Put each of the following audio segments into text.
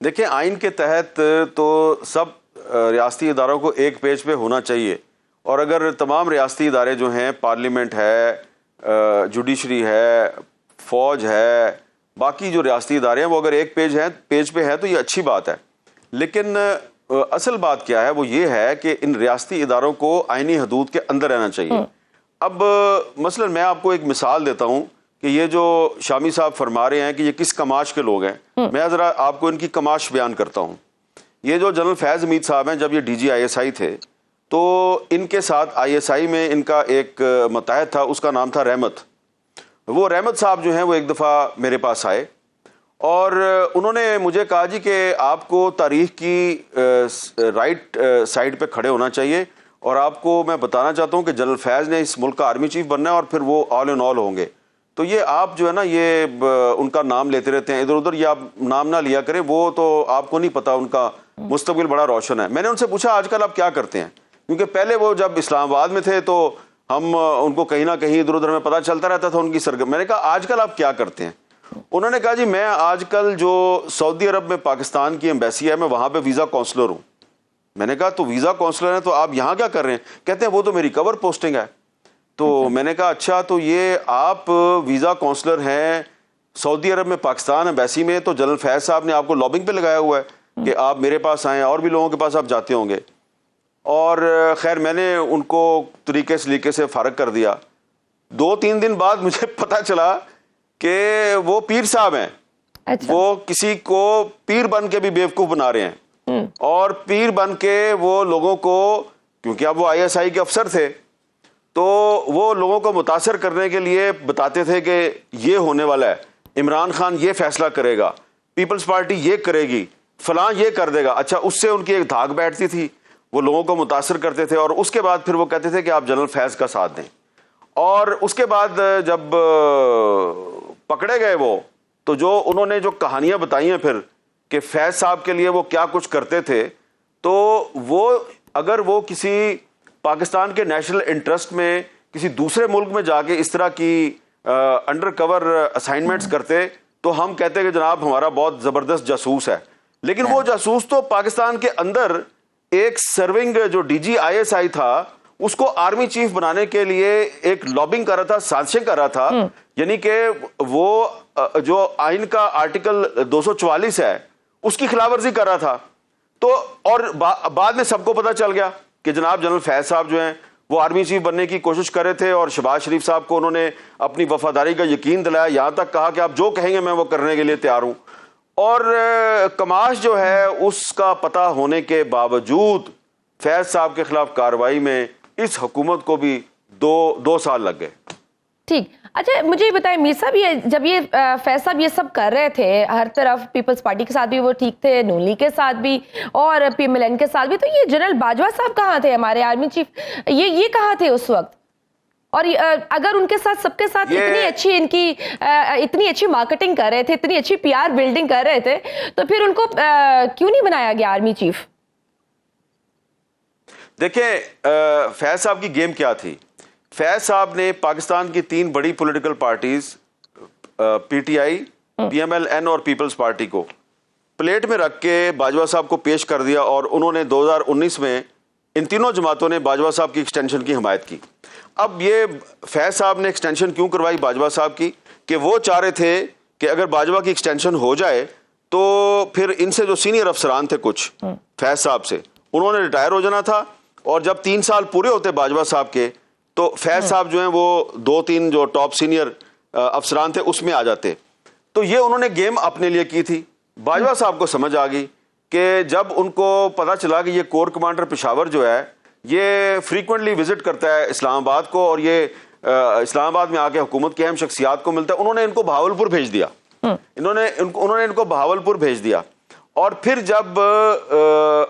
देखिए, आइन के तहत तो सब रियासती इदारों को एक पेज पे होना चाहिए, और अगर तमाम रियासती इदारे जो हैं, पार्लियामेंट है, जुडिशरी है, फ़ौज है, बाकी जो रियासती इदारे हैं, वो अगर एक पेज पे है तो ये अच्छी बात है। लेकिन असल बात क्या है, वो ये है कि इन रियासती इदारों को आइनी हदूद के अंदर रहना चाहिए। अब मसलन मैं आपको एक मिसाल देता हूँ कि ये जो शामी साहब फरमा रहे हैं कि ये किस कमाश के लोग हैं, मैं ज़रा आपको इनकी कमाश बयान करता हूँ। ये जो जनरल फैज़ हमीद साहब हैं, जब ये DG ISI थे तो इनके साथ ISI में इनका एक मुताहिद था, उसका नाम था रहमत। वो रहमत साहब जो हैं वो एक दफ़ा मेरे पास आए और उन्होंने मुझे कहा जी कि आपको तारीख़ की राइट साइड पे खड़े होना चाहिए, और आपको मैं बताना चाहता हूँ कि जनरल फैज़ ने इस मुल्क का आर्मी चीफ बनना है और फिर वो ऑल इन ऑल होंगे। तो ये आप जो है ना, ये उनका नाम लेते रहते हैं इधर उधर, ये आप नाम ना लिया करें, वो तो आपको नहीं पता, उनका मुस्तकबिल बड़ा रोशन है। मैंने उनसे पूछा आजकल आप क्या करते हैं, क्योंकि पहले वो जब इस्लामाबाद में थे तो हम उनको कहीं ना कहीं इधर उधर में पता चलता रहता था उनकी सरगर्मी। मैंने कहा आजकल आप क्या करते हैं? उन्होंने कहा जी मैं आजकल जो सऊदी अरब में पाकिस्तान की एम्बेसी है, मैं वहाँ पे वीज़ा काउंसलर हूँ। मैंने कहा तो वीज़ा काउंसलर है तो आप यहाँ क्या कर रहे हैं? कहते हैं वो तो मेरी कवर पोस्टिंग है। तो मैंने कहा अच्छा, तो ये आप वीज़ा काउंसलर हैं सऊदी अरब में पाकिस्तान एम्बेसी में, तो जनरल फैज़ साहब ने आपको लॉबिंग पे लगाया हुआ है कि आप मेरे पास आएँ, और भी लोगों के पास आप जाते होंगे। और खैर मैंने उनको तरीके सलीके से फ़ारग कर दिया। 2-3 दिन बाद मुझे पता चला कि वो पीर साहब हैं। अच्छा। वो किसी को पीर बन के भी बेवकूफ़ बना रहे हैं, और पीर बन के वो लोगों को, क्योंकि अब वो ISI के अफसर थे, तो वो लोगों को मुतासर करने के लिए बताते थे कि ये होने वाला है, इमरान खान ये फैसला करेगा, पीपल्स पार्टी ये करेगी, फलां ये कर देगा। अच्छा, उससे उनकी एक धाक बैठती थी, वो लोगों को मुतासर करते थे, और उसके बाद फिर वो कहते थे कि आप जनरल फैज़ का साथ दें। और उसके बाद जब पकड़े गए वो, तो जो उन्होंने जो कहानियां बताई हैं फिर कि फैज़ साहब के लिए वो क्या कुछ करते थे, तो वो अगर वो किसी पाकिस्तान के नेशनल इंटरेस्ट में किसी दूसरे मुल्क में जाके इस तरह की अंडर कवर असाइनमेंट्स करते, तो हम कहते कि जनाब हमारा बहुत ज़बरदस्त जासूस है। लेकिन वो जासूस तो पाकिस्तान के अंदर एक सर्विंग जो DG ISI था, उसको आर्मी चीफ बनाने के लिए एक लॉबिंग कर रहा था, साजिशें कर रहा था। यानी कि वो जो आइन का आर्टिकल 244 है उसकी खिलाफवर्जी कर रहा था। तो और बाद में सबको पता चल गया कि जनाब जनरल फैज़ साहब जो हैं वो आर्मी चीफ बनने की कोशिश कर रहे थे, और शहबाज शरीफ साहब को उन्होंने अपनी वफादारी का यकीन दिलाया, यहाँ तक कहा कि आप जो कहेंगे मैं वो करने के लिए तैयार हूँ। और कमाश जो है उसका पता होने के बावजूद फैज़ साहब के खिलाफ कार्रवाई में इस हुकूमत को भी दो साल लग गए। ठीक, अच्छा मुझे ये बताएं मीर साहब, ये जब ये फैज़ साहब ये सब कर रहे थे, हर तरफ पीपल्स पार्टी के साथ भी वो ठीक थे, नून लीग के साथ भी और PMLN के साथ भी, तो ये जनरल बाजवा साहब कहाँ थे, हमारे आर्मी चीफ, ये कहाँ थे उस वक्त? और अगर उनके साथ सबके साथ इतनी अच्छी मार्केटिंग कर रहे थे, इतनी अच्छी PR बिल्डिंग कर रहे थे, तो फिर उनको क्यों नहीं बनाया गया आर्मी चीफ? देखिए फैज़ साहब की गेम क्या थी। फैज़ साहब ने पाकिस्तान की 3 बड़ी पॉलिटिकल पार्टीज PTI, PMLN और पीपल्स पार्टी को प्लेट में रख के बाजवा साहब को पेश कर दिया, और उन्होंने 2019 में इन तीनों जमातों ने बाजवा साहब की एक्सटेंशन की हिमायत की। अब ये फैज़ साहब ने एक्सटेंशन क्यों करवाई बाजवा साहब की, कि वो चाह रहे थे कि अगर बाजवा की एक्सटेंशन हो जाए तो फिर इनसे जो सीनियर अफसरान थे कुछ फैज़ साहब से, उन्होंने रिटायर हो जाना था, और जब 3 साल पूरे होते बाजवा साहब के, तो फैज़ साहब जो हैं वो 2-3 जो टॉप सीनियर अफसरान थे उसमें आ जाते। तो ये उन्होंने गेम अपने लिए की थी। बाजवा साहब को समझ आ गई कि जब उनको पता चला कि ये कोर कमांडर पेशावर जो है ये फ्रीक्वेंटली विजिट करता है इस्लामाबाद को, और ये इस्लामाबाद में आके हुकूमत की अहम शख्सियात को मिलता है, उन्होंने इनको बहावलपुर भेज दिया। उन्होंने इनको बहावलपुर भेज दिया। और फिर जब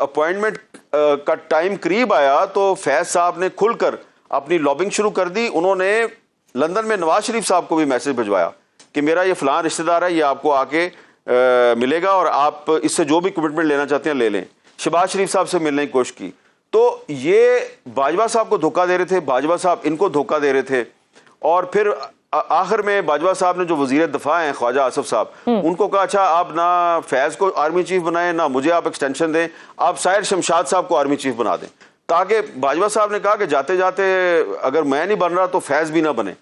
अपॉइंटमेंट का टाइम करीब आया तो फैज़ साहब ने खुलकर अपनी लॉबिंग शुरू कर दी। उन्होंने लंदन में नवाज शरीफ साहब को भी मैसेज भिजवाया कि मेरा ये फलां रिश्तेदार है, ये आपको आके मिलेगा और आप इससे जो भी कमिटमेंट लेना चाहते हैं ले लें। शहबाज शरीफ साहब से मिलने की कोशिश की, तो ये बाजवा साहब को धोखा दे रहे थे, बाजवा साहब इनको धोखा दे रहे थे। और फिर आखिर में बाजवा साहब ने जो वजीर दफा हैं ख्वाजा आसिफ साहब, उनको कहा अच्छा आप ना फैज को आर्मी चीफ बनाएं, ना मुझे आप एक्सटेंशन दें, आप साहिर शमशाद साहब को आर्मी चीफ बना दें। ताकि बाजवा साहब ने कहा कि जाते जाते अगर मैं नहीं बन रहा तो फैज भी ना बने,